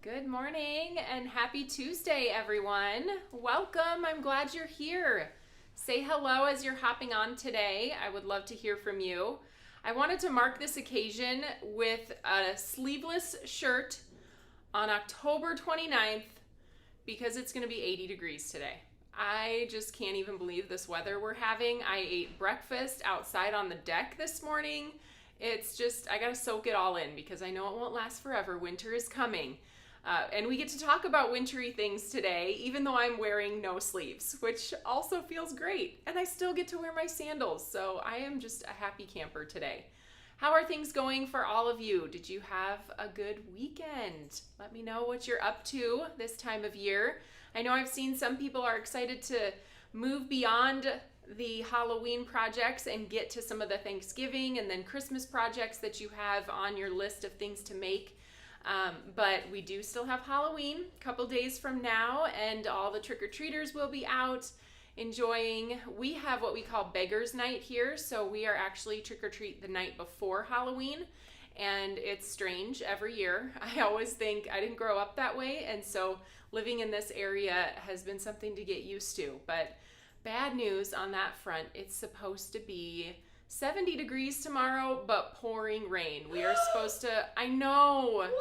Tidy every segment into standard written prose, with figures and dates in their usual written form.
Good morning and happy Tuesday, everyone. Welcome. I'm glad you're here. Say hello as you're hopping on today. I would love to hear from you. I wanted to mark this occasion with a sleeveless shirt on October 29th because it's going to be 80 degrees today. I just can't even believe this weather we're having. I ate breakfast outside on the deck this morning. It's just, I gotta soak it all in because I know it won't last forever. Winter is coming. And we get to talk about wintry things today, even though I'm wearing no sleeves, which also feels great. And I still get to wear my sandals, so I am just a happy camper today. How are things going for all of you? Did you have a good weekend? Let me know what you're up to this time of year. I know I've seen some people are excited to move beyond the Halloween projects and get to some of the Thanksgiving and then Christmas projects that you have on your list of things to make. But we do still have Halloween a couple days from now, and all the trick-or-treaters will be out enjoying. We have what we call Beggar's Night here, so we are actually trick-or-treat the night before Halloween, and it's strange every year. I always think I didn't grow up that way, and so living in this area has been something to get used to. But bad news on that front, it's supposed to be 70 degrees tomorrow, but pouring rain. We are supposed to, I know. What?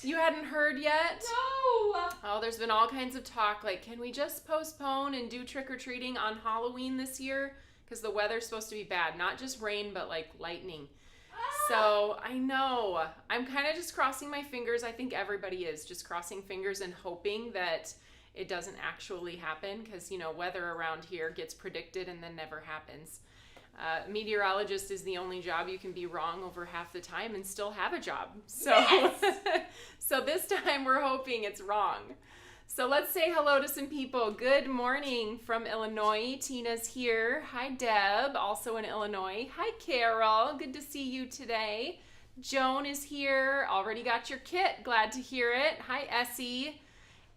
You hadn't heard yet? No. Oh, there's been all kinds of talk, like, can we just postpone and do trick-or-treating on Halloween this year? Because the weather's supposed to be bad. Not just rain, but like lightning. So, I know. I'm kind of just crossing my fingers. I think everybody is just crossing fingers and hoping that it doesn't actually happen because, you know, weather around here gets predicted and then never happens. Meteorologist is the only job you can be wrong over half the time and still have a job. So, yes. So this time we're hoping it's wrong. So let's say hello to some people. Good morning from Illinois. Tina's here. Hi, Deb, also in Illinois. Hi, Carol. Good to see you today. Joan is here. Already got your kit. Glad to hear it. Hi, Essie.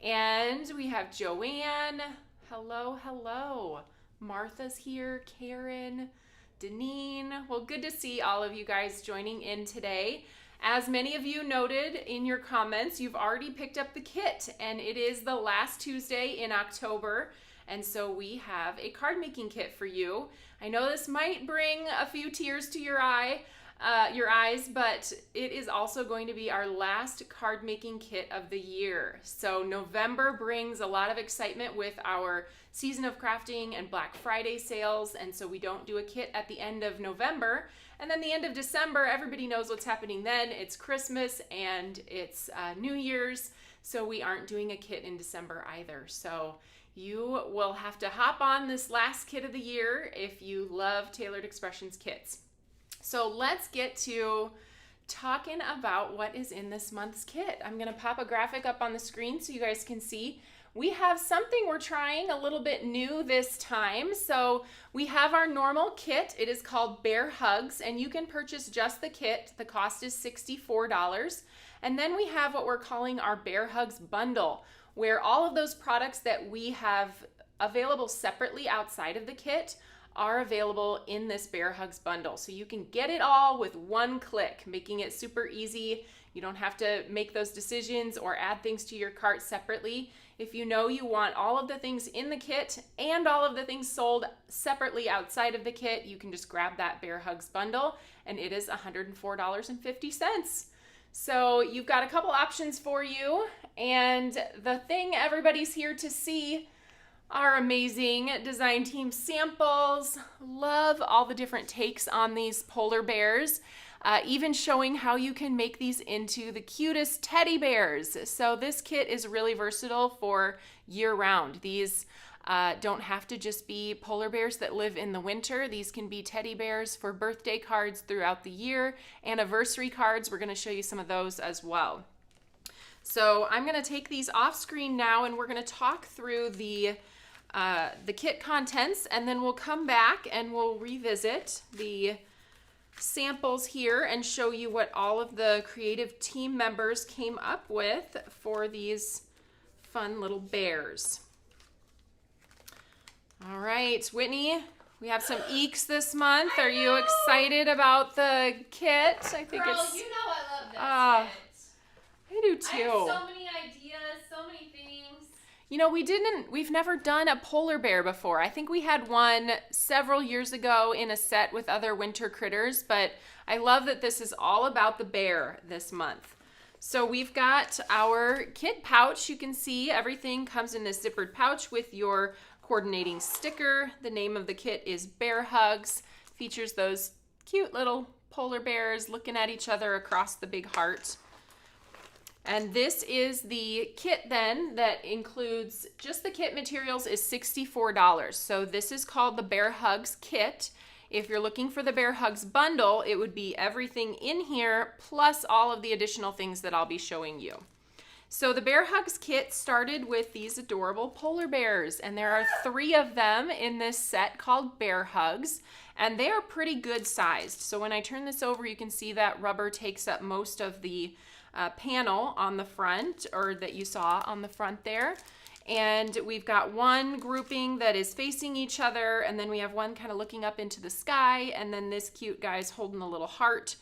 And we have Joanne. Hello, hello. Martha's here. Karen. Deneen. Well, good to see all of you guys joining in today. As many of you noted in your comments, you've already picked up the kit, and it is the last Tuesday in October, and so we have a card making kit for you. I know this might bring a few tears to your eyes, but it is also going to be our last card making kit of the year. So November brings a lot of excitement with our Season of Crafting and Black Friday sales, and so we don't do a kit at the end of November. And then the end of December, everybody knows what's happening then. It's Christmas and it's New Year's, so we aren't doing a kit in December either. So you will have to hop on this last kit of the year if you love Tailored Expressions kits. So let's get to talking about what is in this month's kit. I'm going to pop a graphic up on the screen so you guys can see. We have something we're trying a little bit new this time. So we have our normal kit. It is called Bear Hugs, and you can purchase just the kit. The cost is $64. And then we have what we're calling our Bear Hugs bundle, where all of those products that we have available separately outside of the kit are available in this Bear Hugs bundle. So you can get it all with one click, making it super easy. You don't have to make those decisions or add things to your cart separately. If you know you want all of the things in the kit and all of the things sold separately outside of the kit, you can just grab that Bear Hugs bundle, and it is $104.50. So you've got a couple options for you, and the thing everybody's here to see are amazing design team samples. Love all the different takes on these polar bears. Even showing how you can make these into the cutest teddy bears. So this kit is really versatile for year-round. These don't have to just be polar bears that live in the winter. These can be teddy bears for birthday cards throughout the year, anniversary cards. We're going to show you some of those as well. So I'm going to take these off screen now, and we're going to talk through the kit contents, and then we'll come back and we'll revisit the samples here and show you what all of the creative team members came up with for these fun little bears. All right, Whitney, we have some eeks this month. Are you excited about the kit? I think Girl, it's you know I love this kit. I do too. I have so many You know, we've never done a polar bear before. I think we had one several years ago in a set with other winter critters, but I love that this is all about the bear this month. So we've got our kit pouch. You can see everything comes in this zippered pouch with your coordinating sticker. The name of the kit is Bear Hugs. Features those cute little polar bears looking at each other across the big heart. And this is the kit then that includes just the kit materials is $64. So this is called the Bear Hugs kit. If you're looking for the Bear Hugs bundle, it would be everything in here plus all of the additional things that I'll be showing you. So the Bear Hugs kit started with these adorable polar bears, and there are 3 of them in this set called Bear Hugs, and they are pretty good sized. So when I turn this over, you can see that rubber takes up most of the panel on the front, or that you saw on the front there. And we've got one grouping that is facing each other, and then we have one kind of looking up into the sky, and then this cute guy's holding a little heart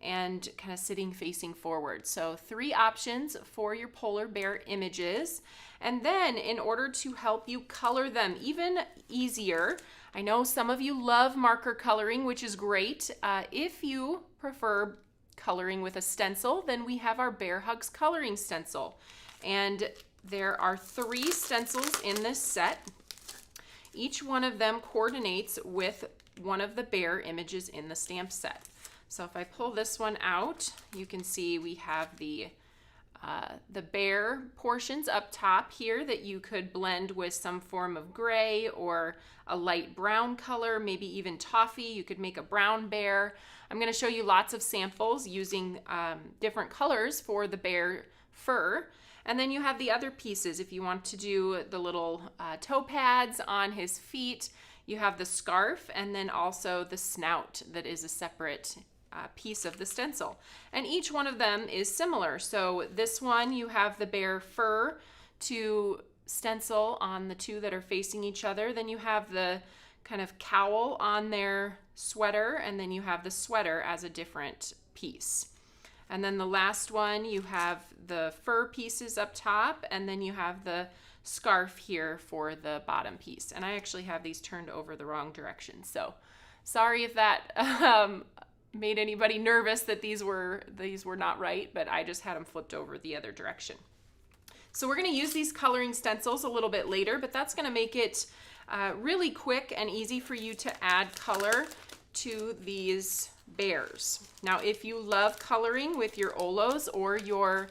and kind of sitting facing forward. So 3 options for your polar bear images. And then in order to help you color them even easier, I know some of you love marker coloring, which is great. If you prefer coloring with a stencil, then we have our Bear Hugs coloring stencil. And there are 3 stencils in this set. Each one of them coordinates with one of the bear images in the stamp set. So if I pull this one out, you can see we have the bear portions up top here that you could blend with some form of gray or a light brown color, maybe even toffee. You could make a brown bear. I'm going to show you lots of samples using different colors for the bear fur. And then you have the other pieces. If you want to do the little toe pads on his feet, you have the scarf, and then also the snout that is a separate piece of the stencil. And each one of them is similar. So this one, you have the bear fur to stencil on the 2 that are facing each other. Then you have the kind of cowl on their sweater, and then you have the sweater as a different piece. And then the last one, you have the fur pieces up top, and then you have the scarf here for the bottom piece. And I actually have these turned over the wrong direction. So sorry if that made anybody nervous that these were not right, but I just had them flipped over the other direction. So we're going to use these coloring stencils a little bit later, but that's going to make it really quick and easy for you to add color to these bears. Now, if you love coloring with your Olos or your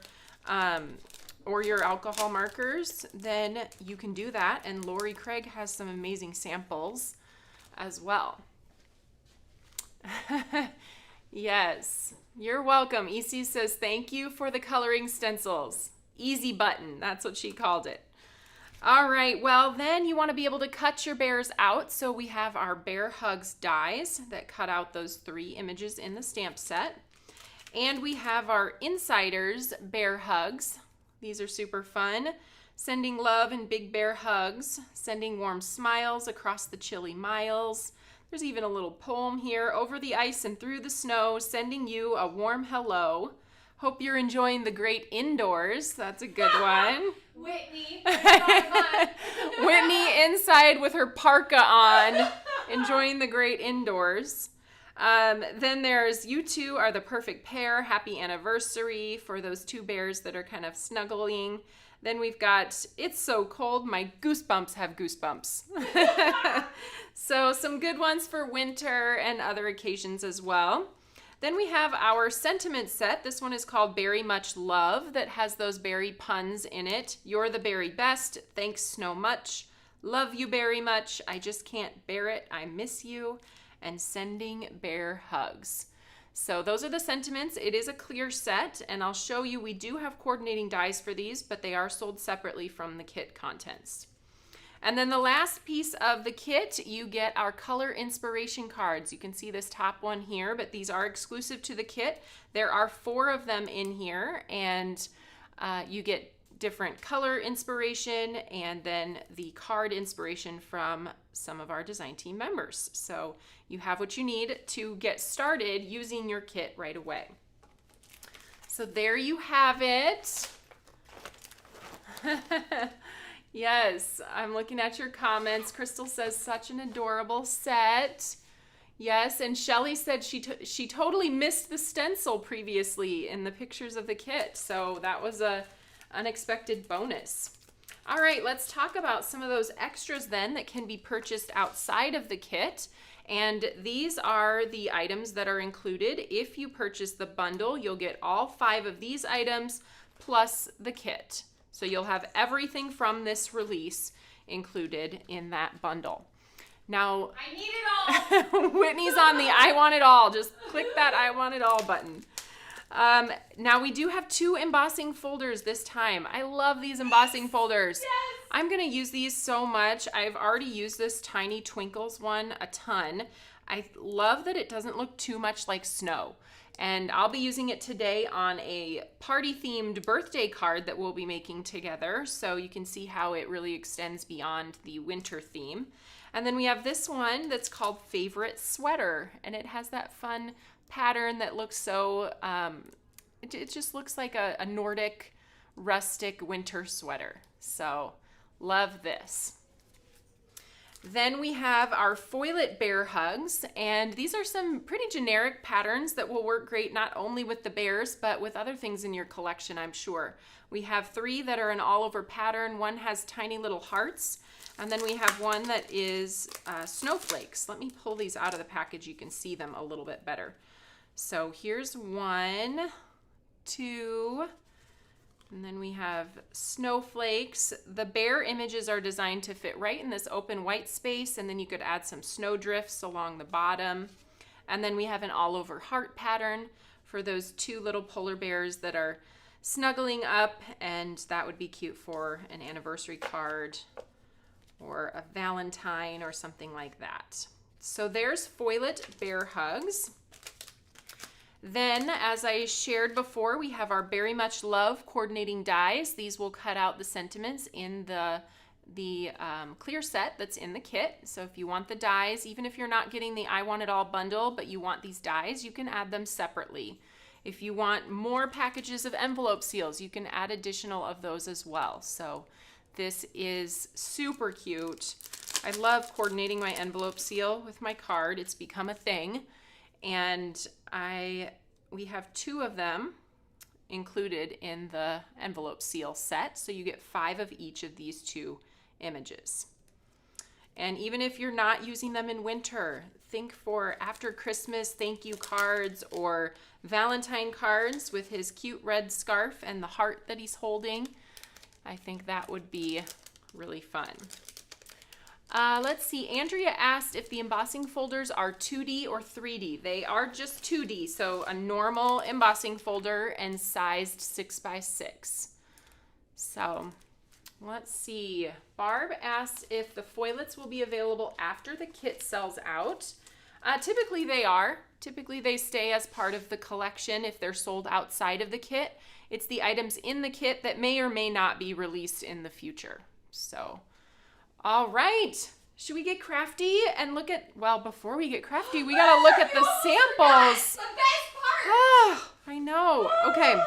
alcohol markers, then you can do that. And Lori Craig has some amazing samples as well. Yes, you're welcome. EC says, thank you for the coloring stencils. Easy button, that's what she called it. All right, well then you want to be able to cut your bears out. So we have our Bear Hugs dies that cut out those 3 images in the stamp set. And we have our Insiders Bear Hugs. These are super fun. Sending love and big bear hugs, sending warm smiles across the chilly miles. There's even a little poem here. Over the ice and through the snow, sending you a warm hello. Hope you're enjoying the great indoors. That's a good one. Whitney. Whitney inside with her parka on, enjoying the great indoors. Then there's you 2 are the perfect pair. Happy anniversary for those 2 bears that are kind of snuggling. Then we've got it's so cold, my goosebumps have goosebumps. So some good ones for winter and other occasions as well. Then we have our sentiment set. This one is called Berry Much Love, that has those berry puns in it. You're the berry best, thanks snow much. Love you very much, I just can't bear it, I miss you. And sending bear hugs. So those are the sentiments. It is a clear set, and I'll show you, we do have coordinating dies for these, but they are sold separately from the kit contents. And then the last piece of the kit, you get our color inspiration cards. You can see this top one here, but these are exclusive to the kit. There are 4 of them in here, and you get different color inspiration and then the card inspiration from some of our design team members. So you have what you need to get started using your kit right away. So there you have it. Yes, I'm looking at your comments. Crystal says such an adorable set. Yes, and Shelly said she totally missed the stencil previously in the pictures of the kit, so that was a unexpected bonus. All right, let's talk about some of those extras then that can be purchased outside of the kit. And these are the items that are included. If you purchase the bundle, you'll get all 5 of these items plus the kit. So you'll have everything from this release included in that bundle. Now, I need it all. Whitney's on the I want it all. Just click that I want it all button. Now we do have 2 embossing folders this time. I love these embossing folders. Yes. I'm going to use these so much. I've already used this Tiny Twinkles one a ton. I love that it doesn't look too much like snow. And I'll be using it today on a party-themed birthday card that we'll be making together. So you can see how it really extends beyond the winter theme. And then we have this one that's called Favorite Sweater. And it has that fun pattern that looks so, it just looks like a Nordic rustic winter sweater. So love this. Then we have our Foilet Bear Hugs, and these are some pretty generic patterns that will work great not only with the bears, but with other things in your collection, I'm sure. We have 3 that are an all-over pattern. One has tiny little hearts, and then we have one that is snowflakes. Let me pull these out of the package. You can see them a little bit better. So here's 1, 2, and then we have snowflakes. The bear images are designed to fit right in this open white space, and then you could add some snow drifts along the bottom. And then we have an all-over heart pattern for those 2 little polar bears that are snuggling up, and that would be cute for an anniversary card or a Valentine or something like that. So there's Foilet Bear Hugs. Then, as I shared before, we have our Very Much Love coordinating dies. These will cut out the sentiments in the clear set that's in the kit. So if you want the dies, even if you're not getting the I Want It All bundle, but you want these dies, you can add them separately. If you want more packages of envelope seals, you can add additional of those as well. So this is super cute. I love coordinating my envelope seal with my card. It's become a thing. And we have 2 of them included in the envelope seal set, so you get 5 of each of these 2 images. And even if you're not using them in winter, think for after Christmas thank you cards or Valentine cards with his cute red scarf and the heart that he's holding. I think that would be really fun. Let's see, Andrea asked if the embossing folders are 2D or 3D. They are just 2D, so a normal embossing folder and sized 6x6. So let's see. Barb asked if the foilets will be available after the kit sells out. Typically they are. Typically they stay as part of the collection if they're sold outside of the kit. It's the items in the kit that may or may not be released in the future. So all right, should we get crafty and look at, well, before we get crafty, we gotta look at the samples. The best part. Oh, I know. Okay,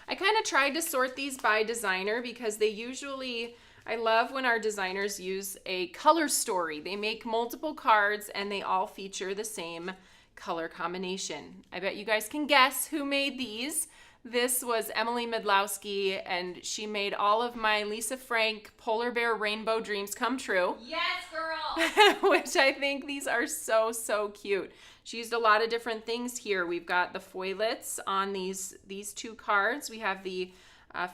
I kind of tried to sort these by designer because they usually, I love when our designers use a color story. They make multiple cards and they all feature the same color combination. I bet you guys can guess who made these. This was Emily Midlowski, and she made all of my Lisa Frank Polar Bear Rainbow Dreams come true. Yes, girl. Which I think these are so, so cute. She used a lot of different things here. We've got the foilets on these 2 cards. We have the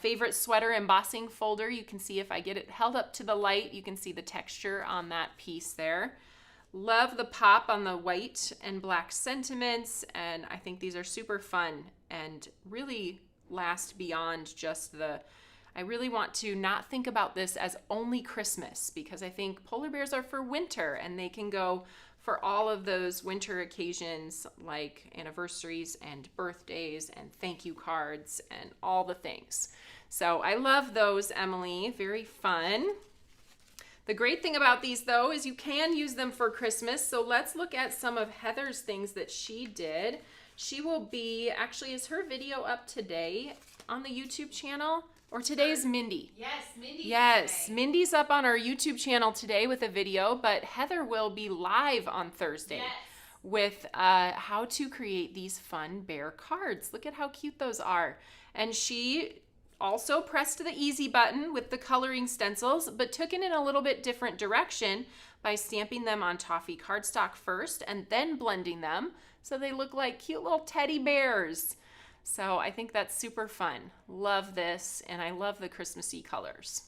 favorite sweater embossing folder. You can see if I get it held up to the light, you can see the texture on that piece there. Love the pop on the white and black sentiments, and I think these are super fun and really last beyond just I really want to not think about this as only Christmas, because I think polar bears are for winter and they can go for all of those winter occasions like anniversaries and birthdays and thank you cards and all the things. So I love those, Emily. Very fun. The great thing about these, though, is you can use them for Christmas. So let's look at some of Heather's things that she did. She will be, actually, is her video up today on the YouTube channel? Or today is Mindy? Yes, Mindy. Yes, today. Mindy's up on our YouTube channel today with a video, but Heather will be live on Thursday. Yes. With how to create these fun bear cards. Look at how cute those are. And she also pressed the easy button with the coloring stencils, but took it in a little bit different direction by stamping them on toffee cardstock first and then blending them so they look like cute little teddy bears. So I think that's super fun. Love this, and I love the Christmassy colors.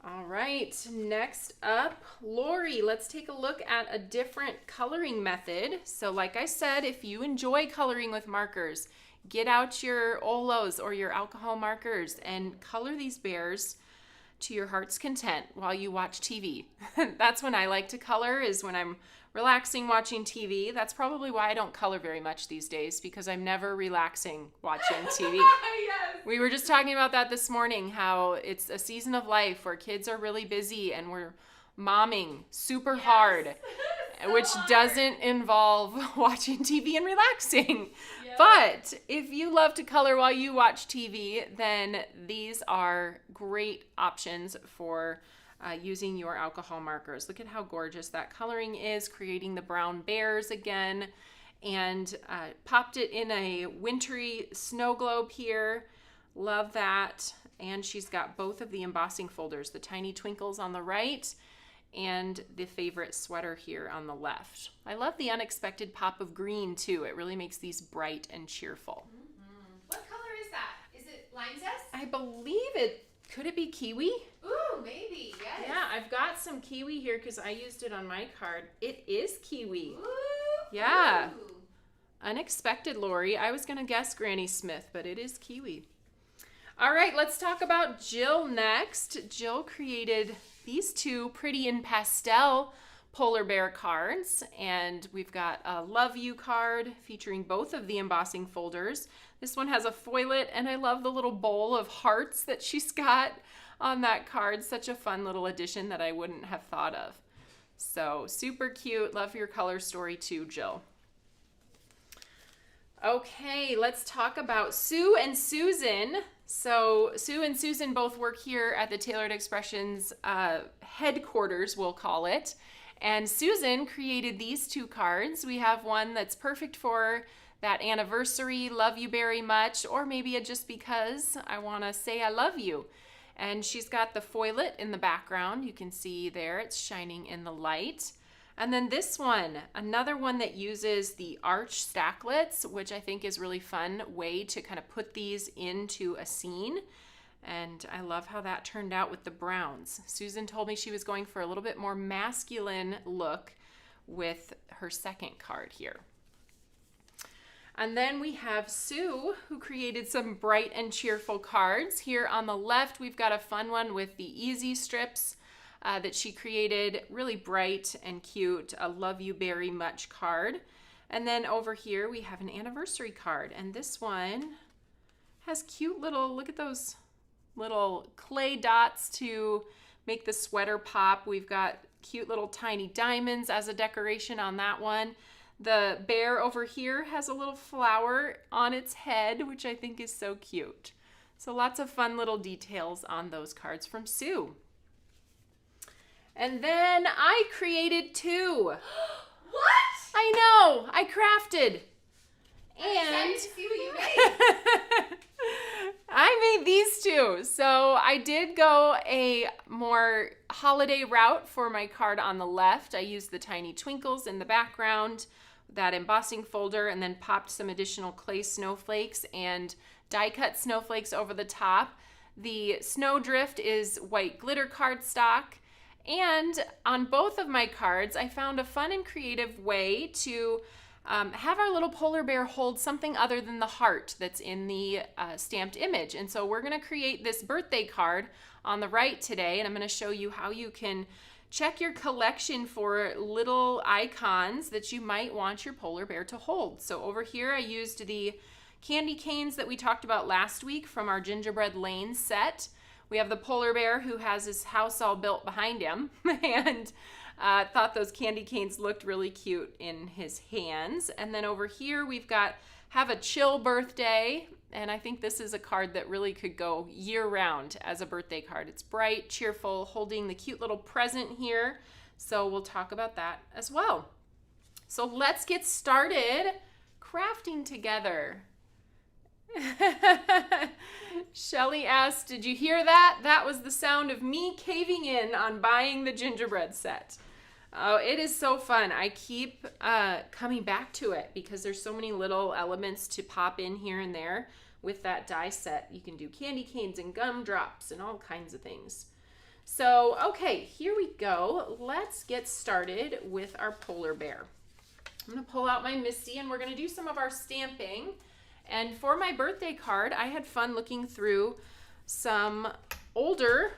All right, next up, Lori. Let's take a look at a different coloring method. So like I said, if you enjoy coloring with markers, get out your Olos or your alcohol markers and color these bears to your heart's content while you watch TV. That's when I like to color, is when I'm relaxing watching TV. That's probably why I don't color very much these days, because I'm never relaxing watching TV. Yes. We were just talking about that this morning, how it's a season of life where kids are really busy and we're momming super hard, So which hard. doesn't involve watching TV and relaxing. Yep. But if you love to color while you watch TV, then these are great options for using your alcohol markers. Look at how gorgeous that coloring is, creating the brown bears again, and popped it in a wintry snow globe here. Love that. And she's got both of the embossing folders, the tiny twinkles on the right and the favorite sweater here on the left. I love the unexpected pop of green too. It really makes these bright and cheerful. What color is that? Is it lime zest? I believe it, could it be kiwi? Ooh, maybe. Yes. Yeah, I've got some kiwi here because I used it on my card. It is kiwi. Ooh. Yeah. Ooh. Unexpected, Lori. I was going to guess Granny Smith, but it is kiwi. All right, let's talk about Jill next. Jill created these two pretty in pastel polar bear cards, and we've got a Love You card featuring both of the embossing folders. This one has a foilet, and I love the little bowl of hearts that she's got on that card. Such a fun little addition that I wouldn't have thought of. So super cute. Love your color story too, Jill. Okay, let's talk about Sue and Susan. So Sue and Susan both work here at the Tailored Expressions headquarters, we'll call it. And Susan created these two cards. We have one that's perfect for that anniversary, love you very much, or maybe a just because I want to say I love you. And she's got the foilet in the background. You can see there, it's shining in the light. And then this one, another one that uses the arch stacklets, which I think is a really fun way to kind of put these into a scene. And I love how that turned out with the browns. Susan told me she was going for a little bit more masculine look with her second card here. And then we have Sue, who created some bright and cheerful cards. Here on the left, we've got a fun one with the easy strips that she created, really bright and cute, a love you very much card. And then over here, we have an anniversary card. And this one has cute little, look at those little clay dots to make the sweater pop. We've got cute little tiny diamonds as a decoration on that one. The bear over here has a little flower on its head, which I think is so cute. So lots of fun little details on those cards from Sue. And then I created two. What? I know, I crafted. I'm And excited to see what you made. I made these two. So I did go a more holiday route for my card on the left. I used the tiny twinkles in the background, that embossing folder, and then popped some additional clay snowflakes and die cut snowflakes over the top. The snowdrift is white glitter cardstock. And on both of my cards, I found a fun and creative way to have our little polar bear hold something other than the heart that's in the stamped image. And so we're going to create this birthday card on the right today, and I'm going to show you how you can check your collection for little icons that you might want your polar bear to hold. So over here I used the candy canes that we talked about last week from our Gingerbread Lane set. We have the polar bear who has his house all built behind him, and Thought those candy canes looked really cute in his hands. And then over here we've got Have a Chill Birthday. And I think this is a card that really could go year round as a birthday card. It's bright, cheerful, holding the cute little present here. So we'll talk about that as well. So let's get started crafting together. Shelly asked, did you hear that? That was the sound of me caving in on buying the gingerbread set. Oh, it is so fun. I keep coming back to it because there's so many little elements to pop in here and there with that die set. You can do candy canes and gumdrops and all kinds of things. So, okay, here we go. Let's get started with our polar bear. I'm going to pull out my Misty and we're going to do some of our stamping. And for my birthday card, I had fun looking through some older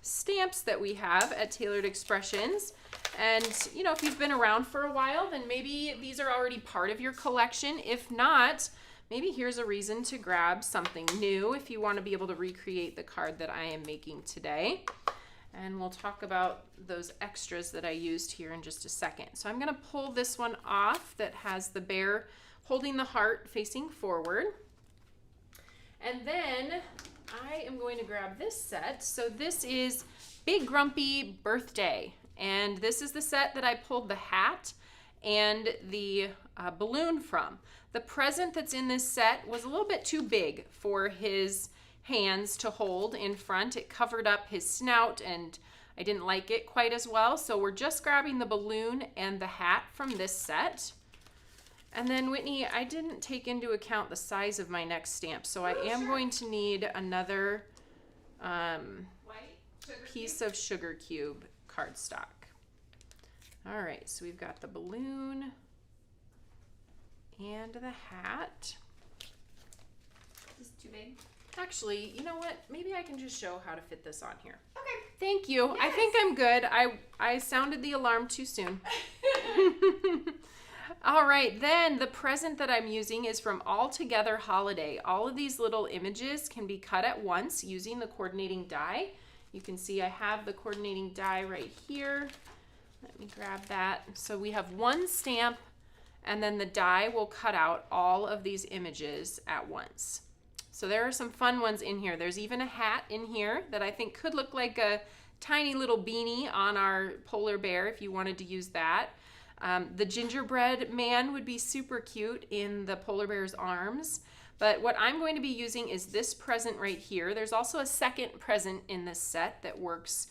stamps that we have at Tailored Expressions. And, you know, if you've been around for a while, then maybe these are already part of your collection. If not, maybe here's a reason to grab something new if you want to be able to recreate the card that I am making today. And we'll talk about those extras that I used here in just a second. So I'm going to pull this one off that has the bear holding the heart facing forward. And then I am going to grab this set. So this is Big Grumpy Birthday. And this is the set that I pulled the hat and the balloon from. The present that's in this set was a little bit too big for his hands to hold in front. It covered up his snout and I didn't like it quite as well. So we're just grabbing the balloon and the hat from this set. And then Whitney, I didn't take into account the size of my next stamp. So I am going to need another piece of sugar cube cardstock. All right, so we've got the balloon and the hat. Is this too big? Actually, you know what? Maybe I can just show how to fit this on here. Okay. Thank you. Yes. I think I'm good. I sounded the alarm too soon. All right, then the present that I'm using is from All Together Holiday. All of these little images can be cut at once using the coordinating die. You can see I have the coordinating die right here. Let me grab that. So we have one stamp and then the die will cut out all of these images at once. So there are some fun ones in here. There's even a hat in here that I think could look like a tiny little beanie on our polar bear if you wanted to use that. The gingerbread man would be super cute in the polar bear's arms. But what I'm going to be using is this present right here. There's also a second present in this set that works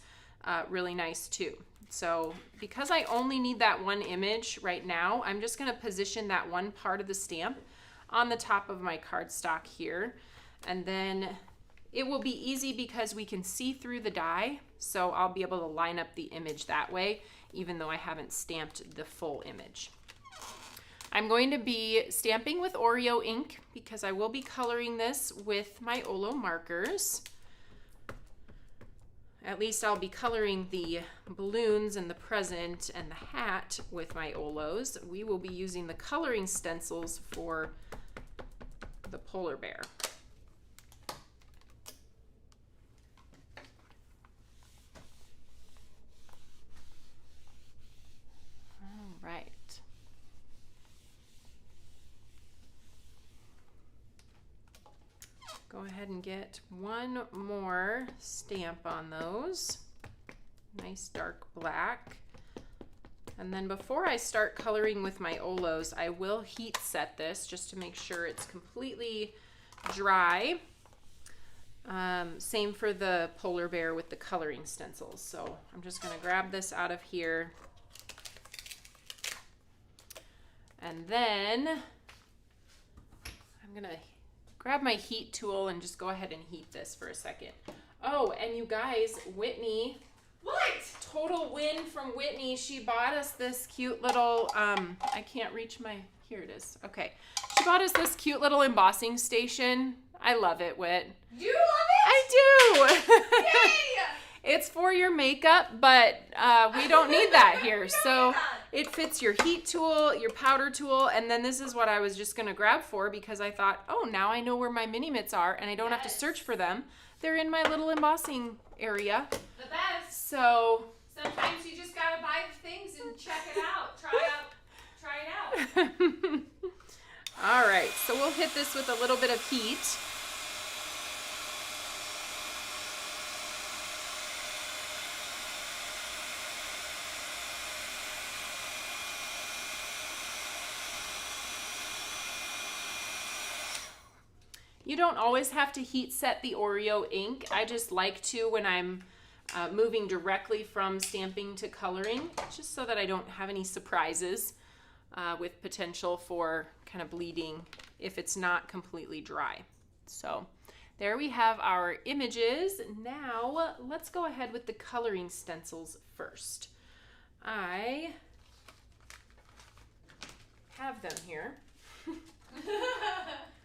really nice too. So because I only need that one image right now, I'm just going to position that one part of the stamp on the top of my cardstock here. And then it will be easy because we can see through the die. So I'll be able to line up the image that way, even though I haven't stamped the full image. I'm going to be stamping with Oreo ink because I will be coloring this with my Olo markers. At least I'll be coloring the balloons and the present and the hat with my Olos. We will be using the coloring stencils for the polar bear. All right. Go ahead and get one more stamp on those. Nice dark black. And then before I start coloring with my Olos, I will heat set this just to make sure it's completely dry. Same for the polar bear with the coloring stencils. So I'm just going to grab this out of here. And then I'm going to grab my heat tool and just go ahead and heat this for a second. Oh, and you guys, Whitney. What? Total win from Whitney. She bought us this cute little, I can't reach my, here it is. Okay. She bought us this cute little embossing station. I love it, Whit. You love it? I do. Yay! It's for your makeup, but we don't need that here. So it fits your heat tool, your powder tool, and then this is what I was just going to grab for because I thought, oh, now I know where my mini mitts are and I don't have to search for them. They're in my little embossing area. The best. So Sometimes you just gotta buy the things and check it out. Try it out. All right, so we'll hit this with a little bit of heat. You don't always have to heat set the Oreo ink. I just like to when I'm moving directly from stamping to coloring, just so that I don't have any surprises with potential for kind of bleeding if it's not completely dry. So there we have our images. Now let's go ahead with the coloring stencils first. I have them here.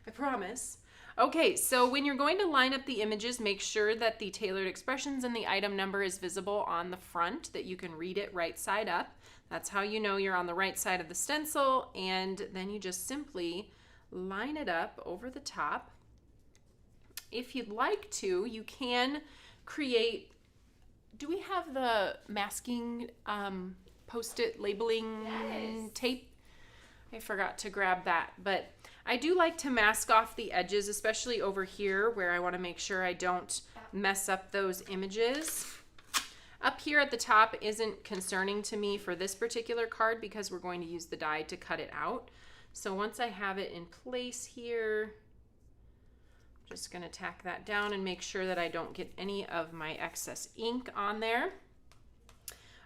I promise. Okay, so when you're going to line up the images, make sure that the tailored expressions and the item number is visible on the front, that you can read it right side up. That's how you know you're on the right side of the stencil, and then you just simply line it up over the top. If you'd like to, you can create, do we have the masking post-it labeling tape? I forgot to grab that, but I do like to mask off the edges, especially over here where I want to make sure I don't mess up those images. Up here at the top isn't concerning to me for this particular card because we're going to use the die to cut it out. So once I have it in place here, I'm just going to tack that down and make sure that I don't get any of my excess ink on there.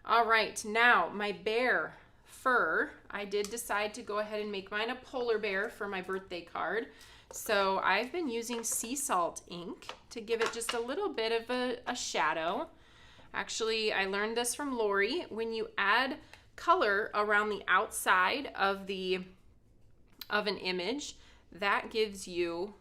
All right, now my bear fur, I did decide to go ahead and make mine a polar bear for my birthday card. So I've been using sea salt ink to give it just a little bit of a shadow. Actually, I learned this from Lori. When you add color around the outside of an image, that gives you,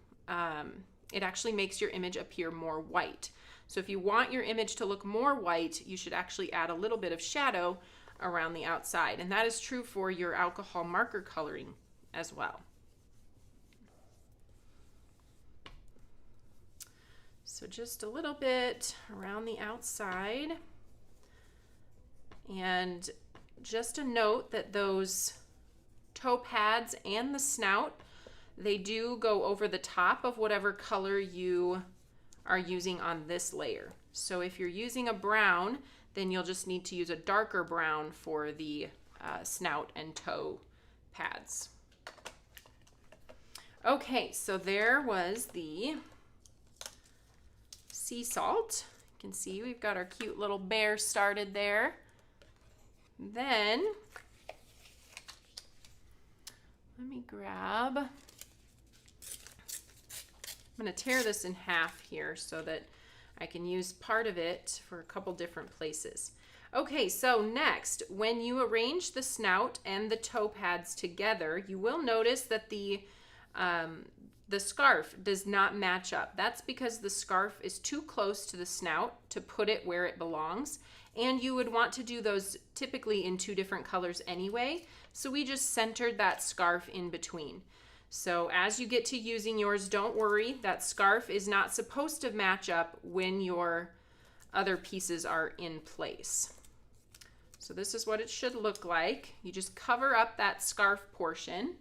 it actually makes your image appear more white. So if you want your image to look more white, you should actually add a little bit of shadow around the outside, and that is true for your alcohol marker coloring as well. So just a little bit around the outside, and just a note that those toe pads and the snout, they do go over the top of whatever color you are using on this layer. So if you're using a brown, then you'll just need to use a darker brown for the snout and toe pads. Okay, so there was the sea salt. You can see we've got our cute little bear started there. Then, let me grab, I'm going to tear this in half here so that I can use part of it for a couple different places. Okay, so next, when you arrange the snout and the toe pads together, you will notice that the scarf does not match up. That's because the scarf is too close to the snout to put it where it belongs, and you would want to do those typically in two different colors anyway, so we just centered that scarf in between. So as you get to using yours, don't worry, that scarf is not supposed to match up when your other pieces are in place. So this is what it should look like. You just cover up that scarf portion,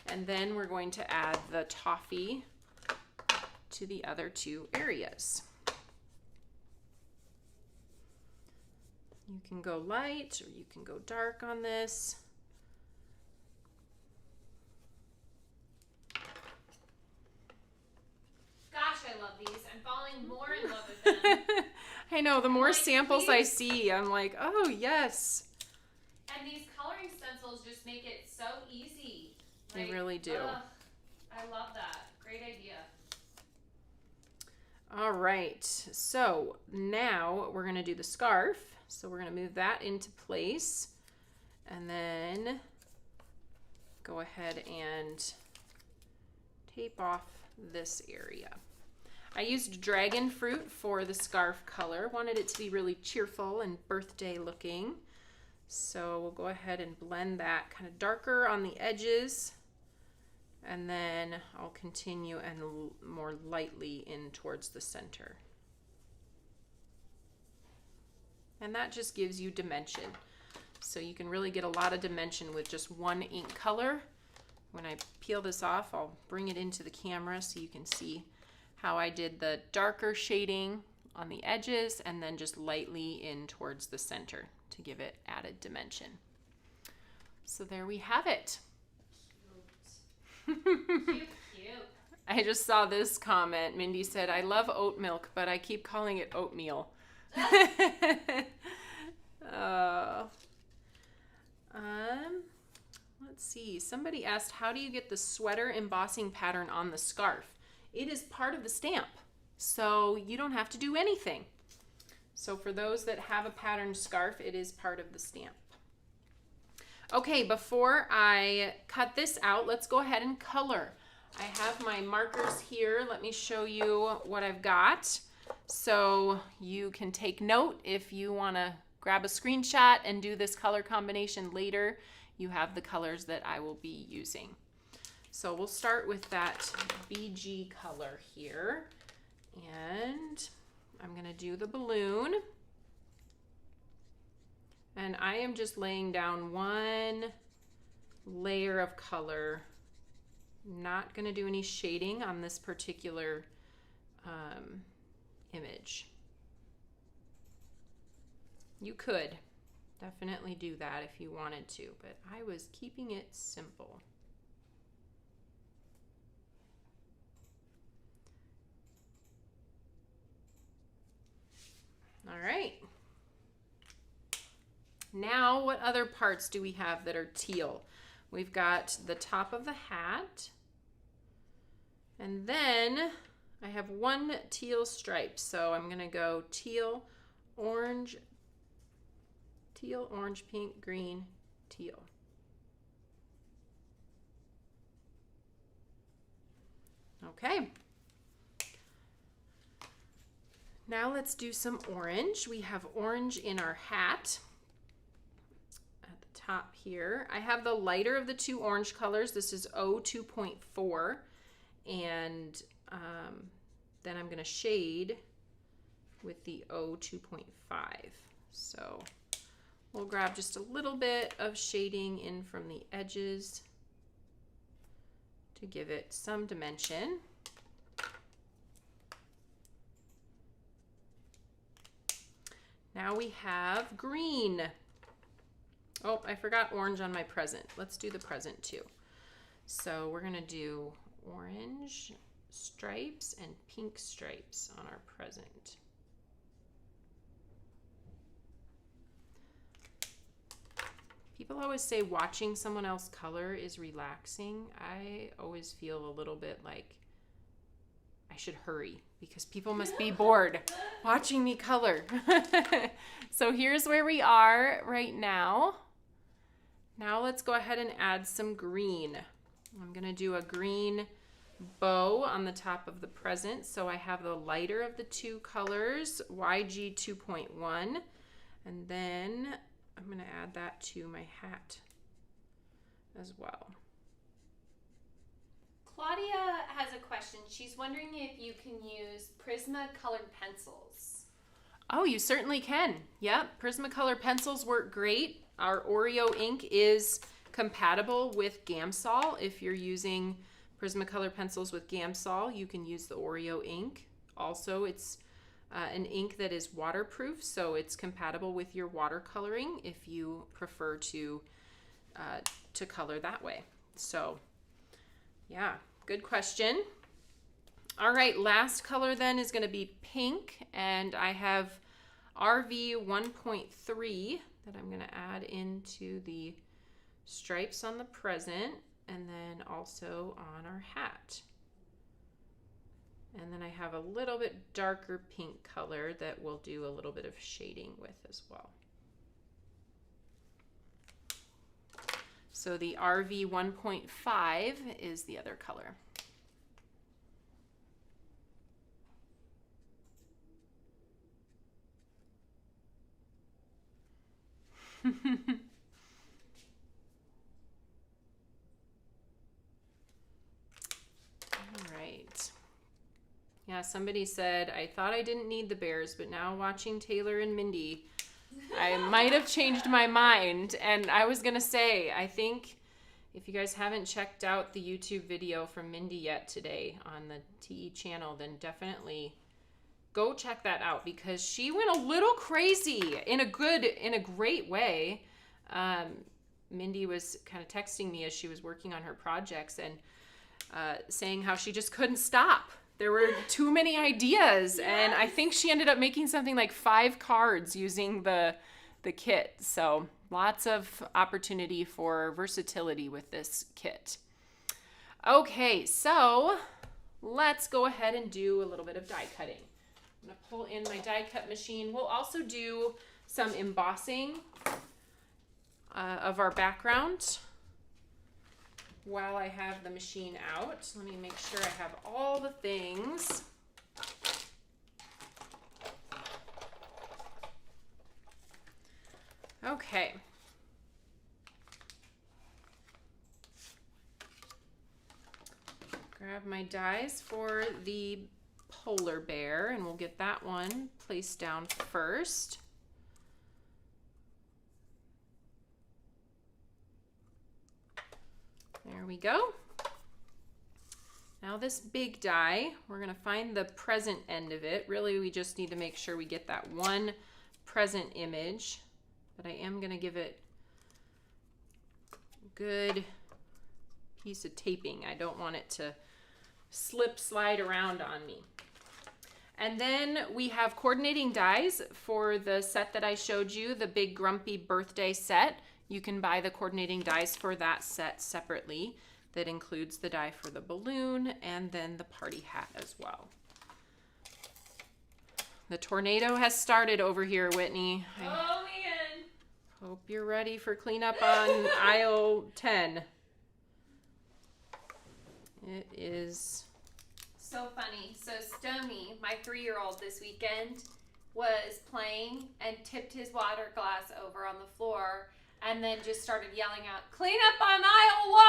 and then we're going to add the toffee to the other two areas. You can go light or you can go dark on this. Gosh, I love these. I'm falling more in love with them. I know, the more Like, samples please. I see, I'm like, oh yes. And these coloring stencils just make it so easy. They really do. I love that. Great idea. All right, so now we're gonna do the scarf. So we're gonna move that into place and then go ahead and tape off this area. I used dragon fruit for the scarf color. Wanted it to be really cheerful and birthday looking. So we'll go ahead and blend that kind of darker on the edges, and then I'll continue and more lightly in towards the center. And that just gives you dimension. So you can really get a lot of dimension with just one ink color. When I peel this off, I'll bring it into the camera so you can see how I did the darker shading on the edges and then just lightly in towards the center to give it added dimension. So there we have it. Cute. Cute, cute. I just saw this comment. Mindy said, I love oat milk, but I keep calling it oatmeal. Let's see. Somebody asked, how do you get the sweater embossing pattern on the scarf? It is part of the stamp, so you don't have to do anything. So for those that have a patterned scarf, it is part of the stamp. Okay, before I cut this out, let's go ahead and color. I have my markers here. Let me show you what I've got. So you can take note if you want to grab a screenshot and do this color combination later. You have the colors that I will be using. So we'll start with that BG color here. And I'm going to do the balloon. And I am just laying down one layer of color. Not going to do any shading on this particular image. You could definitely do that if you wanted to, but I was keeping it simple. All right. Now, what other parts do we have that are teal? We've got the top of the hat, and then I have one teal stripe. So I'm gonna go teal, orange, pink, green, teal. Okay. Now let's do some orange. We have orange in our hat. Top here. I have the lighter of the two orange colors. This is O2.4, and then I'm going to shade with the O2.5. So we'll grab just a little bit of shading in from the edges to give it some dimension. Now we have green. Oh, I forgot orange on my present. Let's do the present too. So we're gonna do orange stripes and pink stripes on our present. People always say watching someone else color is relaxing. I always feel a little bit like I should hurry because people must be bored watching me color. So here's where we are right now. Now let's go ahead and add some green. I'm gonna do a green bow on the top of the present. So I have the lighter of the two colors, YG 2.1, and then I'm gonna add that to my hat as well. Claudia has a question. She's wondering if you can use Prismacolor pencils. Oh, you certainly can. Yep, Prismacolor pencils work great. Our Oreo ink is compatible with Gamsol. If you're using Prismacolor pencils with Gamsol, you can use the Oreo ink. Also, it's an ink that is waterproof, so it's compatible with your watercoloring if you prefer to color that way. So, yeah, good question. All right, last color then is going to be pink, and I have RV 1.3 that I'm going to add into the stripes on the present and then also on our hat. And then I have a little bit darker pink color that we'll do a little bit of shading with as well. So the RV 1.5 is the other color. All right. Yeah, somebody said, I thought I didn't need the bears, but now watching Taylor and Mindy, I might have changed my mind. And I was going to say, I think if you guys haven't checked out the YouTube video from Mindy yet today on the TE channel, then definitely go check that out because she went a little crazy in a great way. Mindy was kind of texting me as she was working on her projects and saying how she just couldn't stop. There were too many ideas, and I think she ended up making something like 5 cards using the kit. So lots of opportunity for versatility with this kit. Okay, so let's go ahead and do a little bit of die cutting. I'm going to pull in my die cut machine. We'll also do some embossing of our background while I have the machine out. Let me make sure I have all the things. Okay. Grab my dies for the polar bear, and we'll get that one placed down first. There we go. Now this big die, we're going to find the present end of it. Really, we just need to make sure we get that one present image, but I am going to give it a good piece of taping. I don't want it to slide around on me. And then we have coordinating dies for the set that I showed you, the Big Grumpy Birthday set. You can buy the coordinating dies for that set separately. That includes the die for the balloon and then the party hat as well. The tornado has started over here, Whitney. Oh, man. Hope you're ready for cleanup on aisle 10. It is so funny. So Stony, my 3-year-old this weekend, was playing and tipped his water glass over on the floor and then just started yelling out, "Clean up on aisle 1!"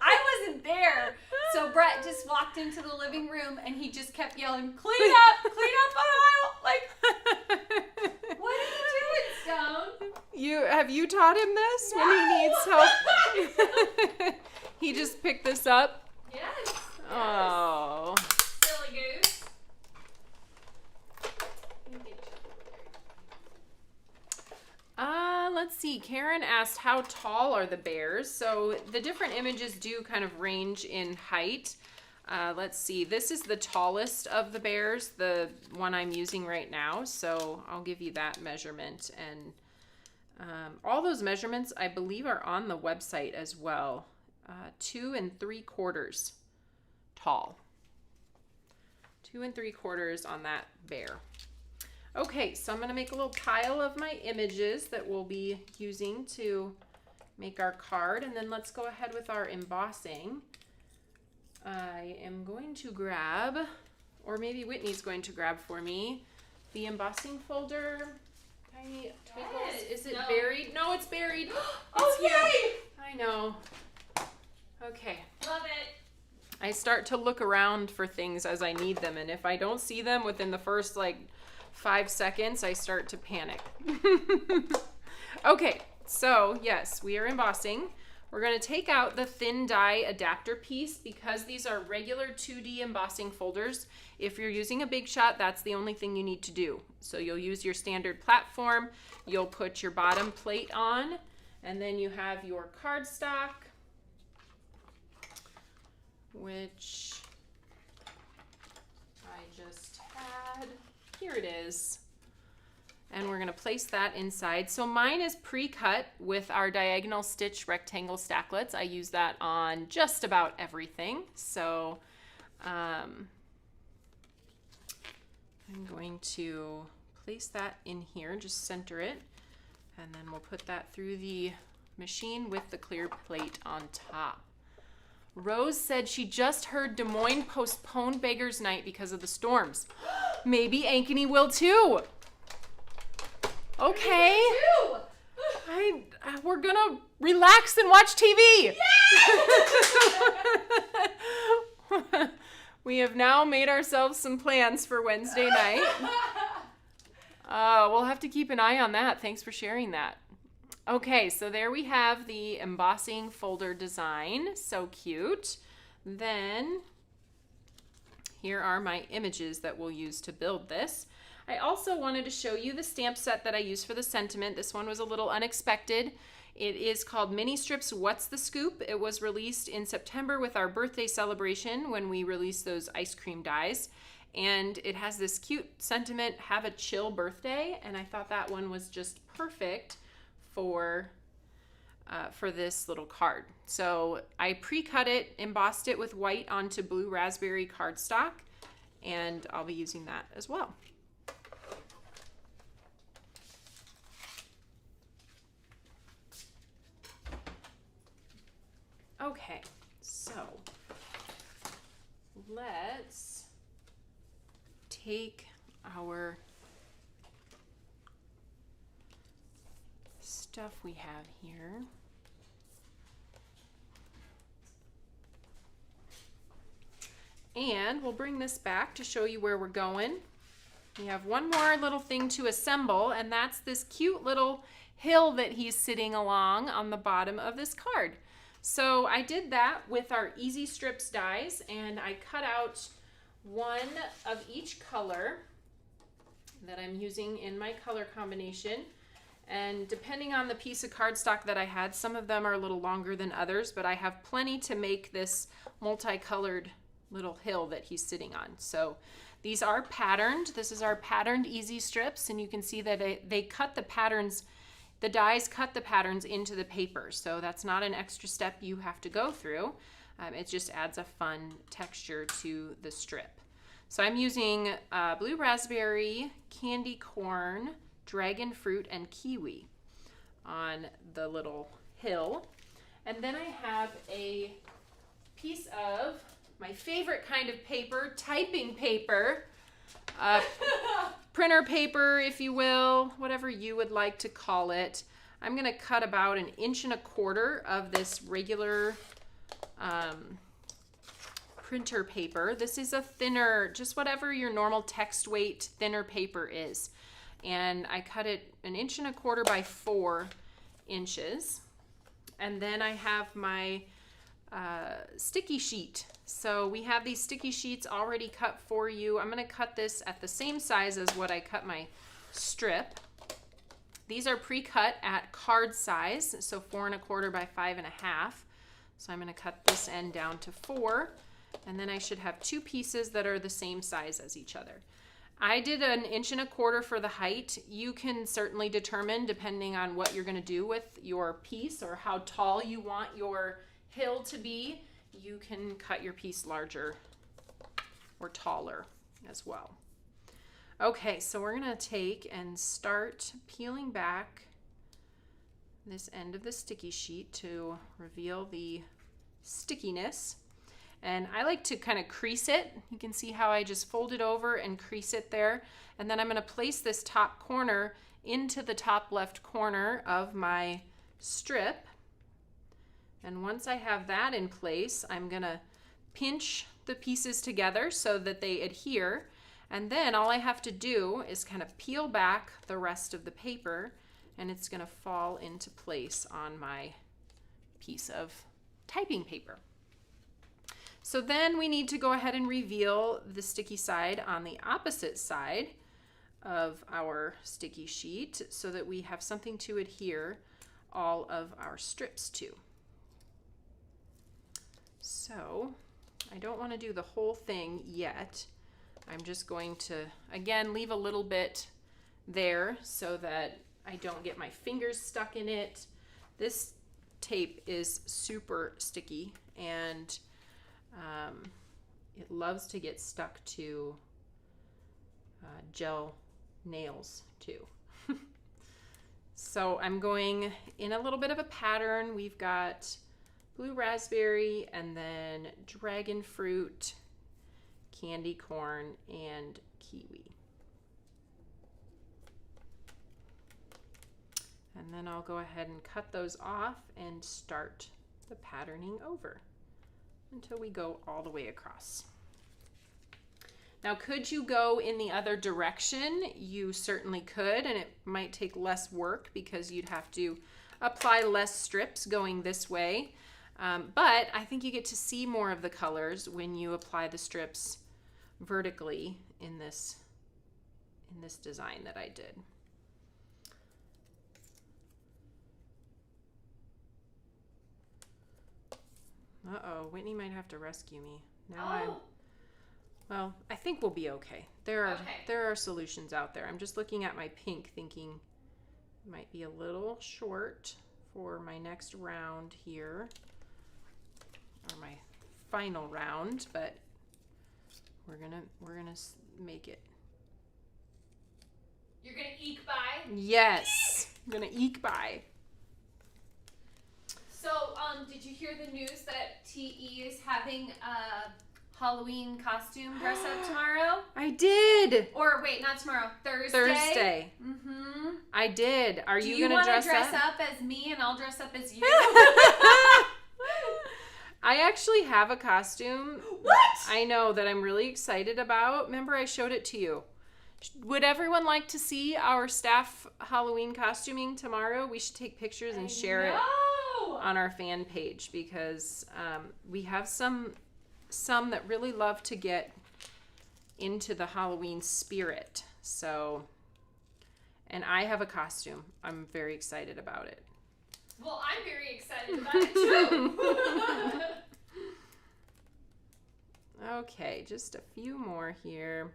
I wasn't there. So Brett just walked into the living room and he just kept yelling, "Clean up on aisle!" Like, what are you doing, Stone? Have you taught him this when he needs help? He just picked this up? Yes. Oh. Silly goose. Let's see. Karen asked, how tall are the bears? So the different images do kind of range in height. Let's see. This is the tallest of the bears, the one I'm using right now. So I'll give you that measurement. And all those measurements, I believe, are on the website as well. 2 3/4 tall. 2 3/4 on that bear. Okay, so I'm going to make a little pile of my images that we'll be using to make our card, and then let's go ahead with our embossing. I am going to grab, or maybe Whitney's going to grab for me, the embossing folder. Tiny twinkles. Is it buried? No, it's buried. Oh, yay! I know. Okay. Love it. I start to look around for things as I need them, and if I don't see them within the first 5 seconds, I start to panic. Okay, so yes, we are embossing. We're going to take out the thin die adapter piece because these are regular 2D embossing folders. If you're using a Big Shot, that's the only thing you need to do. So you'll use your standard platform, you'll put your bottom plate on, and then you have your cardstock, which I just had. Here it is. And we're going to place that inside. So mine is pre-cut with our diagonal stitch rectangle stacklets. I use that on just about everything. So I'm going to place that in here, just center it, and then we'll put that through the machine with the clear plate on top. Rose said she just heard Des Moines postpone Beggars Night because of the storms. Maybe Ankeny will too. Okay. We're gonna relax and watch TV. Yeah! We have now made ourselves some plans for Wednesday night. We'll have to keep an eye on that. Thanks for sharing that. Okay, so there we have the embossing folder design. So cute. Then here are my images that we'll use to build this. I also wanted to show you the stamp set that I used for the sentiment. This one was a little unexpected. It is called Mini Strips What's the Scoop? It was released in September with our birthday celebration when we released those ice cream dies. And it has this cute sentiment, have a chill birthday. And I thought that one was just perfect for this little card. So I pre-cut it, embossed it with white onto blue raspberry cardstock, and I'll be using that as well. Okay, so let's take our stuff we have here. And we'll bring this back to show you where we're going. We have one more little thing to assemble, and that's this cute little hill that he's sitting along on the bottom of this card. So I did that with our Easy Strips dies, and I cut out one of each color that I'm using in my color combination. And depending on the piece of cardstock that I had, some of them are a little longer than others, but I have plenty to make this multicolored little hill that he's sitting on. So these are patterned. This is our patterned Easy Strips, and you can see that they cut the patterns. The dies cut the patterns into the paper, so that's not an extra step you have to go through. It just adds a fun texture to the strip. So I'm using blue raspberry, candy corn, dragon fruit, and kiwi on the little hill. And then I have a piece of my favorite kind of paper, typing paper, printer paper, if you will, whatever you would like to call it. I'm gonna cut about 1.25 inches of this regular printer paper. This is a thinner, just whatever your normal text weight thinner paper is. And I cut it 1.25 inches by 4 inches. And then I have my sticky sheet. So we have these sticky sheets already cut for you. I'm going to cut this at the same size as what I cut my strip. These are pre-cut at card size, so 4.25 by 5.5. So I'm going to cut this end down to 4, and then I should have 2 pieces that are the same size as each other. I did 1.25 inches for the height. You can certainly determine, depending on what you're going to do with your piece or how tall you want your hill to be, you can cut your piece larger or taller as well. Okay, so we're going to take and start peeling back this end of the sticky sheet to reveal the stickiness. And I like to kind of crease it. You can see how I just fold it over and crease it there. And then I'm going to place this top corner into the top left corner of my strip. And once I have that in place, I'm going to pinch the pieces together so that they adhere. And then all I have to do is kind of peel back the rest of the paper, and it's going to fall into place on my piece of typing paper. So then we need to go ahead and reveal the sticky side on the opposite side of our sticky sheet so that we have something to adhere all of our strips to. So I don't want to do the whole thing yet. I'm just going to, again, leave a little bit there so that I don't get my fingers stuck in it. This tape is super sticky, and it loves to get stuck to gel nails too. So I'm going in a little bit of a pattern. We've got blue raspberry and then dragon fruit, candy corn, and kiwi. And then I'll go ahead and cut those off and start the patterning over until we go all the way across. Now, could you go in the other direction? You certainly could, and it might take less work because you'd have to apply less strips going this way. But I think you get to see more of the colors when you apply the strips vertically in this design that I did. Uh-oh, Whitney might have to rescue me. Well, I think we'll be okay. There are solutions out there. I'm just looking at my pink thinking it might be a little short for my next round here, or my final round, but we're gonna make it. You're gonna eke by? Yes, I'm gonna eke by. So, did you hear the news that TE is having a Halloween costume dress up tomorrow? I did. Or wait, not tomorrow. Thursday. Thursday. Mm-hmm. I did. Are you gonna dress up as me and I'll dress up as you? I actually have a costume. What? I know that I'm really excited about. Remember, I showed it to you. Would everyone like to see our staff Halloween costuming tomorrow? We should take pictures and share it on our fan page because we have some that really love to get into the Halloween spirit. So, and I have a costume. I'm very excited about it. Well, I'm very excited about it too. Okay, just a few more here.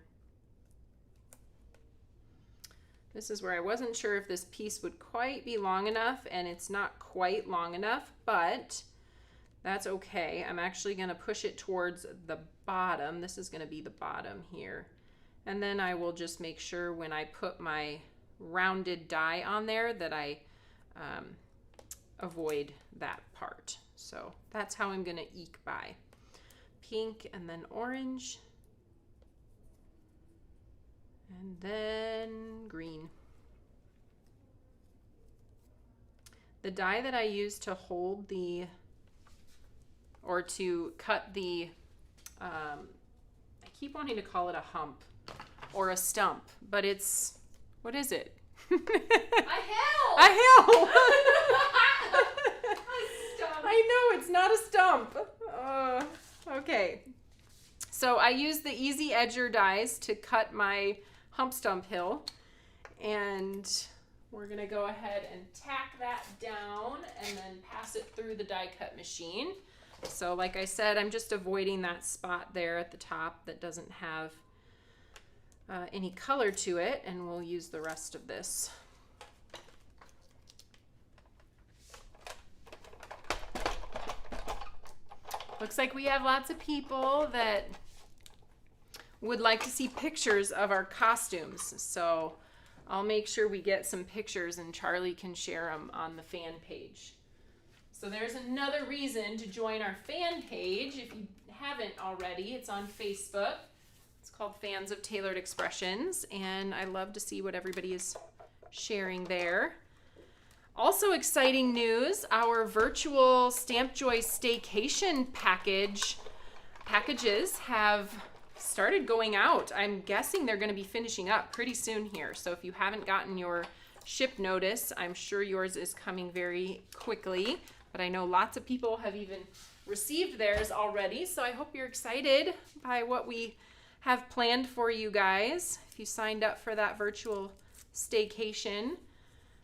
This is where I wasn't sure if this piece would quite be long enough, and it's not quite long enough, but that's okay. I'm actually going to push it towards the bottom. This is going to be the bottom here. And then I will just make sure when I put my rounded die on there that I avoid that part. So that's how I'm going to eke by. Pink and then orange. And then green. The die that I use to hold the, or to cut the, I keep wanting to call it a hump or a stump, but it's, what is it? A hill! A hill! A stump. I know, it's not a stump. Okay. So I use the Easy Edger dies to cut my hump stump hill, and we're gonna go ahead and tack that down and then pass it through the die cut machine. So like I said, I'm just avoiding that spot there at the top that doesn't have any color to it, and we'll use the rest of this. Looks like we have lots of people that would like to see pictures of our costumes. So I'll make sure we get some pictures and Charlie can share them on the fan page. So there's another reason to join our fan page if you haven't already. It's on Facebook. It's called Fans of Tailored Expressions, and I love to see what everybody is sharing there. Also exciting news, our virtual Stamp Joy staycation packages have started going out. I'm guessing they're going to be finishing up pretty soon here. So if you haven't gotten your ship notice, I'm sure yours is coming very quickly. But I know lots of people have even received theirs already. So I hope you're excited by what we have planned for you guys. If you signed up for that virtual staycation,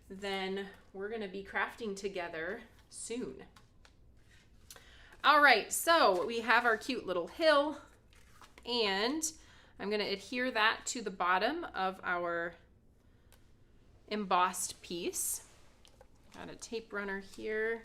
then we're going to be crafting together soon. All right, so we have our cute little hill, and I'm going to adhere that to the bottom of our embossed piece. Got a tape runner here.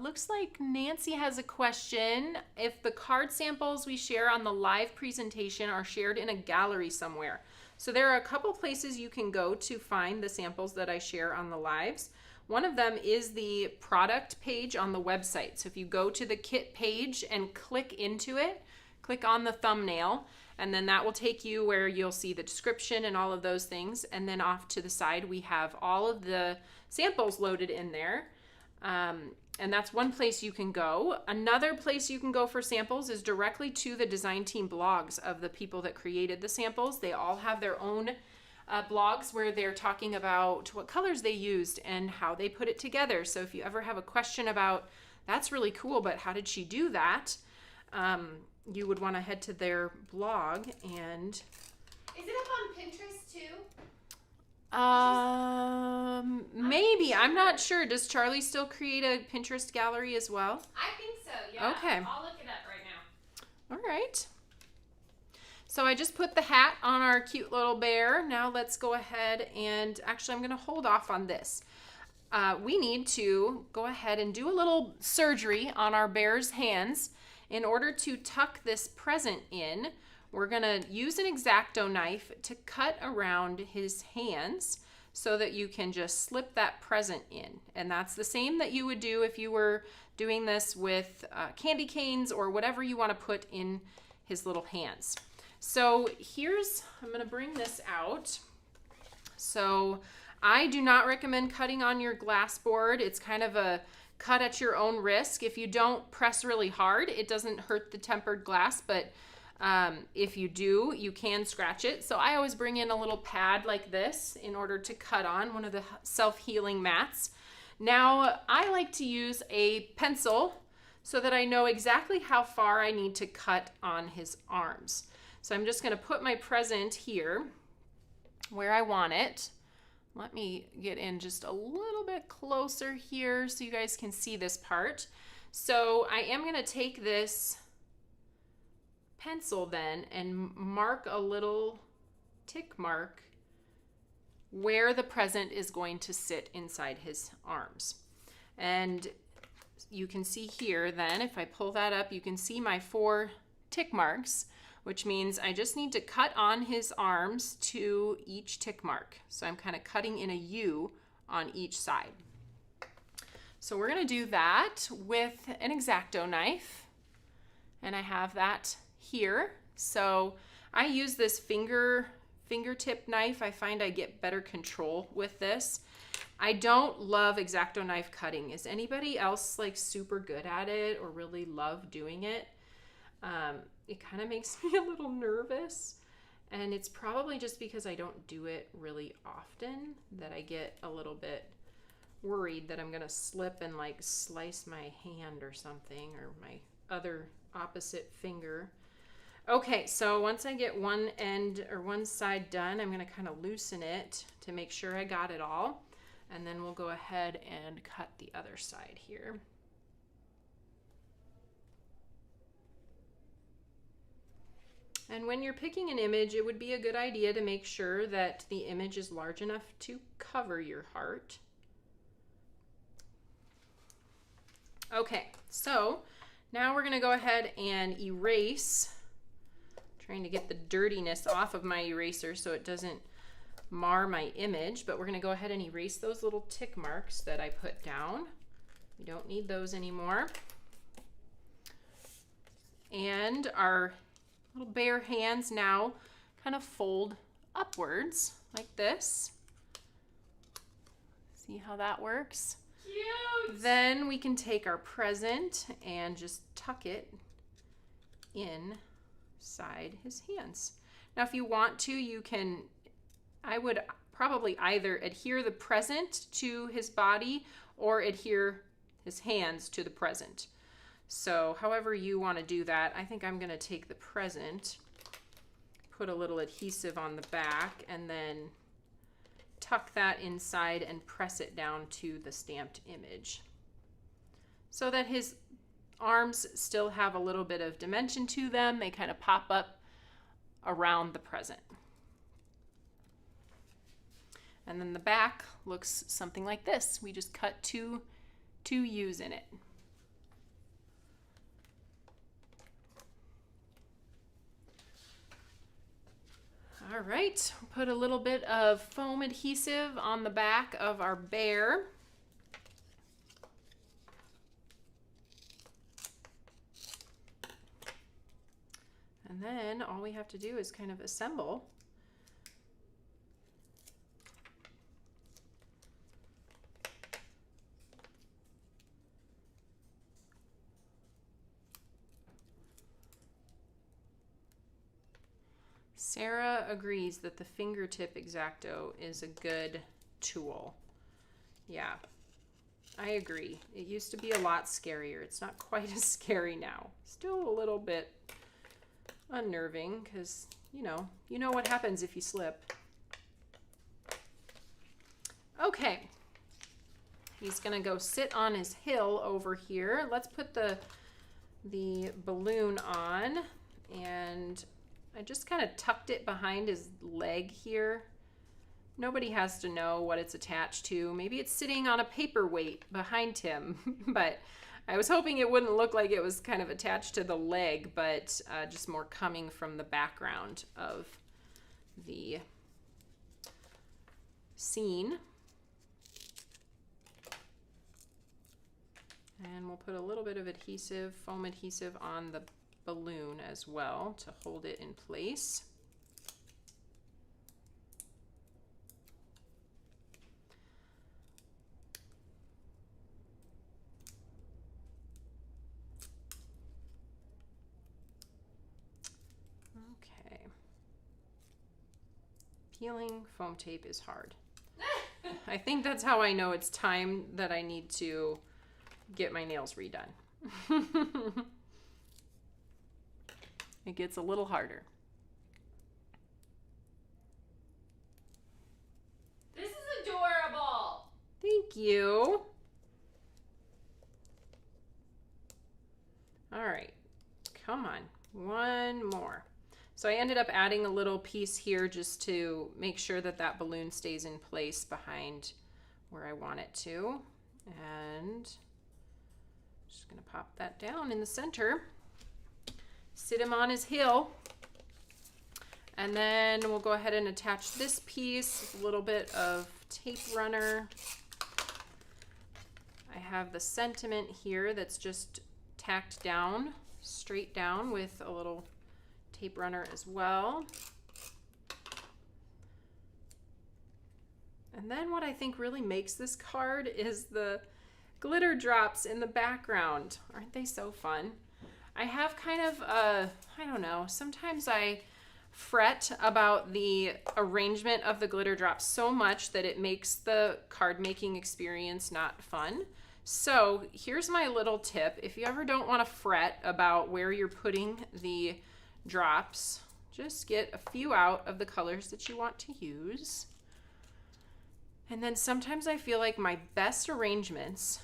Looks like Nancy has a question. If the card samples we share on the live presentation are shared in a gallery somewhere. So there are a couple places you can go to find the samples that I share on the lives. One of them is the product page on the website. So if you go to the kit page and click click on the thumbnail, and then that will take you where you'll see the description and all of those things. And then off to the side, we have all of the samples loaded in there. And that's one place you can go. Another place you can go for samples is directly to the design team blogs of the people that created the samples. They all have their own blogs where they're talking about what colors they used and how they put it together. So if you ever have a question about, that's really cool, but how did she do that? You would want to head to their blog. And is it up on Pinterest too? Maybe. I'm not sure. Does Charlie still create a Pinterest gallery as well? I think so, yeah. Okay. I'll look it up right now. All right. So I just put the hat on our cute little bear. Now let's go ahead and actually I'm going to hold off on this. We need to go ahead and do a little surgery on our bear's hands. In order to tuck this present in, we're going to use an X-Acto knife to cut around his hands so that you can just slip that present in. And that's the same that you would do if you were doing this with candy canes or whatever you want to put in his little hands. So I'm going to bring this out. So I do not recommend cutting on your glass board. It's kind of a cut at your own risk. If you don't press really hard, it doesn't hurt the tempered glass, but if you do, you can scratch it. So I always bring in a little pad like this in order to cut on one of the self-healing mats. Now, I like to use a pencil so that I know exactly how far I need to cut on his arms. So I'm just going to put my present here where I want it. Let me get in just a little bit closer here so you guys can see this part. So I am going to take this pencil then and mark a little tick mark where the present is going to sit inside his arms. And you can see here then, if I pull that up, you can see my 4 tick marks, which means I just need to cut on his arms to each tick mark. So I'm kind of cutting in a U on each side. So we're going to do that with an X-Acto knife, and I have that here. So I use this fingertip knife. I find I get better control with this. I don't love X-Acto knife cutting. Is anybody else like super good at it or really love doing it? It kind of makes me a little nervous, and it's probably just because I don't do it really often that I get a little bit worried that I'm gonna slip and like slice my hand or something, or my other opposite finger. Okay, so once I get one end or one side done, I'm gonna kind of loosen it to make sure I got it all, and then we'll go ahead and cut the other side here. And when you're picking an image, it would be a good idea to make sure that the image is large enough to cover your heart. Okay, so now we're gonna go ahead and erase, trying to get the dirtiness off of my eraser so it doesn't mar my image, but we're gonna go ahead and erase those little tick marks that I put down. We don't need those anymore. And our little bare hands now kind of fold upwards like this. See how that works? Cute! Then we can take our present and just tuck it inside his hands. Now if you want to, you can, I would probably either adhere the present to his body or adhere his hands to the present. So however you want to do that, I think I'm going to take the present, put a little adhesive on the back, and then tuck that inside and press it down to the stamped image so that his arms still have a little bit of dimension to them. They kind of pop up around the present. And then the back looks something like this. We just cut two U's in it. All right, put a little bit of foam adhesive on the back of our bear. And then all we have to do is kind of assemble. Sarah agrees that the fingertip X-Acto is a good tool. Yeah, I agree. It used to be a lot scarier. It's not quite as scary now. Still a little bit unnerving because, you know what happens if you slip. Okay. He's going to go sit on his hill over here. Let's put the balloon on, and I just kind of tucked it behind his leg here. Nobody has to know what it's attached to. Maybe it's sitting on a paperweight behind him, but I was hoping it wouldn't look like it was kind of attached to the leg, but just more coming from the background of the scene. And we'll put a little bit of adhesive, foam adhesive on the balloon as well to hold it in place. Okay. Peeling foam tape is hard. I think that's how I know it's time that I need to get my nails redone. It gets a little harder. This is adorable. Thank you. All right, come on, one more. So I ended up adding a little piece here just to make sure that that balloon stays in place behind where I want it to. And just gonna pop that down in the center. Sit him on his hill. And then we'll go ahead and attach this piece with a little bit of tape runner. I have the sentiment here that's just tacked down, straight down with a little tape runner as well. And then what I think really makes this card is the glitter drops in the background. Aren't they so fun? I have kind of I don't know, sometimes I fret about the arrangement of the glitter drops so much that it makes the card making experience not fun. So here's my little tip. If you ever don't want to fret about where you're putting the drops, just get a few out of the colors that you want to use. And then sometimes I feel like my best arrangements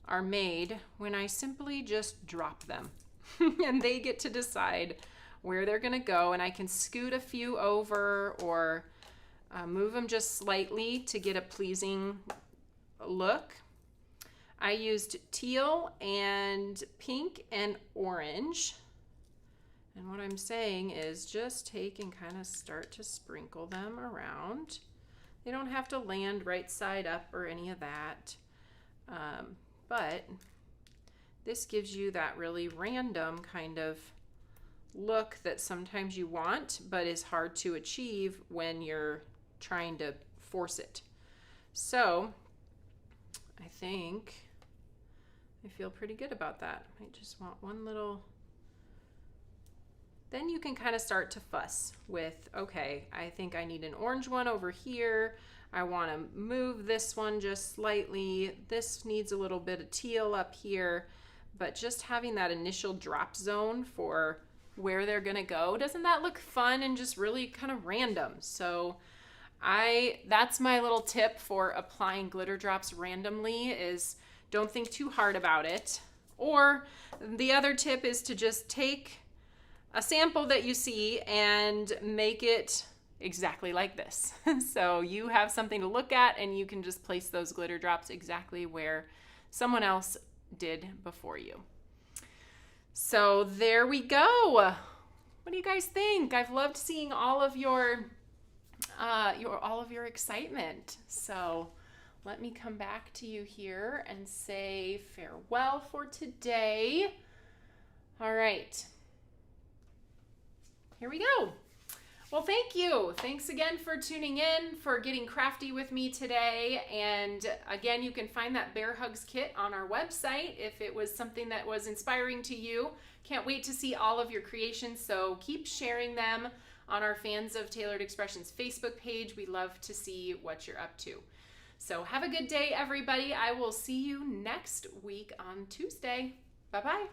are made when I simply just drop them and they get to decide where they're gonna go, and I can scoot a few over or move them just slightly to get a pleasing look. I used teal and pink and orange. And what I'm saying is just take and kind of start to sprinkle them around. They don't have to land right side up or any of that. But this gives you that really random kind of look that sometimes you want, but is hard to achieve when you're trying to force it. So I think I feel pretty good about that. I just want one little. Then you can kind of start to fuss with, okay, I think I need an orange one over here. I want to move this one just slightly. This needs a little bit of teal up here. But just having that initial drop zone for where they're going to go, doesn't that look fun and just really kind of random? So that's my little tip for applying glitter drops randomly, is don't think too hard about it. Or the other tip is to just take a sample that you see and make it exactly like this. So you have something to look at and you can just place those glitter drops exactly where someone else did before you. So there we go. What do you guys think? I've loved seeing all of your excitement. So let me come back to you here and say farewell for today. All right. Here we go. Well, thank you. Thanks again for tuning in, for getting crafty with me today. And again, you can find that Bear Hugs kit on our website if it was something that was inspiring to you. Can't wait to see all of your creations, so keep sharing them on our Fans of Tailored Expressions Facebook page. We love to see what you're up to. So have a good day, everybody. I will see you next week on Tuesday. Bye-bye.